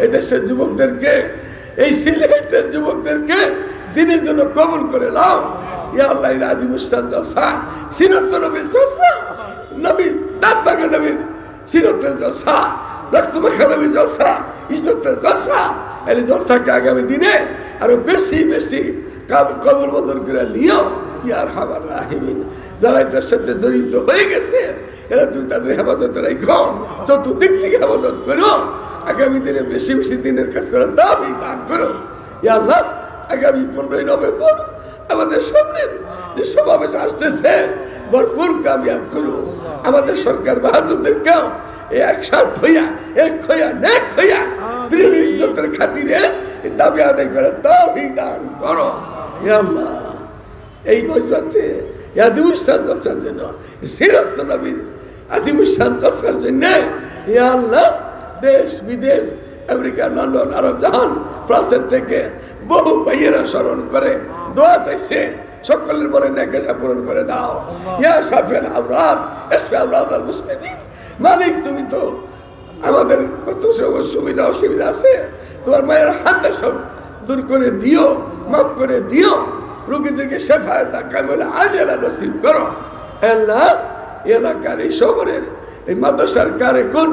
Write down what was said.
এই দেশের যুবকদেরকে, এই সিলেটের যুবকদেরকে দিনের জন্য কবুল করে নাও। ইয়া আল্লাহ, আজিমুস্তান জলসা, সিরাত নবীর জলসা, নবী দাঁতবাগা নবীর সিরতের জলসা, রক্তমাখা নবীর জলসা, ইজ্জতের জলসা, এই জলসাকে আগামী দিনে আরো বেশি বেশি কবুল মঞ্জুর করে নিও ইয়া আরহামার রাহিমিন। যারা এটার সাথে জড়িত হয়ে গেছে, এরা তুমি তাদের হেফাজতে রাখো, চতুর্দিক থেকে হেফাজত করো, আগামী দিনে বেশি বেশি দিনের কাজ করার দাবি দান করো। ইয়া আল্লাহ, আগামী 15ই নভেম্বর আমাদের সামনে যে সমাবেশ আসতেছে, ভরপুর কামিয়াব করো। আমাদের সরকার বাহাদুরদেরকেও একসাথ হইয়া, এক হইয়া, নেক হইয়া প্রিয় ইজ্জতের খাতিরে দাবি আদায় করে দাবি দান করো। ইয়া আল্লাহ, এই মজবাতে আজিমুস্তান জলসার জন্য, সিরাত নবীর আজিমুস্তান জলসার জন্য ইয়া আল্লাহ, দেশ বিদেশ, আমেরিকা, লন্ডন, আরব জাহান, ফ্রান্সের থেকে বহু ভাইয়েরা স্মরণ করে দোয়া চাইছে। সকলের মনে নেকেশা পূরণ করে দাও। ইয়া শাফিউল আমরাদ, ইশফি আমরাদ আল মুসলিমিন। মালিক, তুমি তো আমাদের কত সুবিধা অসুবিধা আছে, তোমার মায়ের হাতটা সব দূর করে দিও, মাফ করে দিও। রোগীদেরকে শেফায়েত কামিলা আজেলা নসিব করো। আল্লাহ, এলাকার এই শহরের এই মাদ্রাসার কারিকুন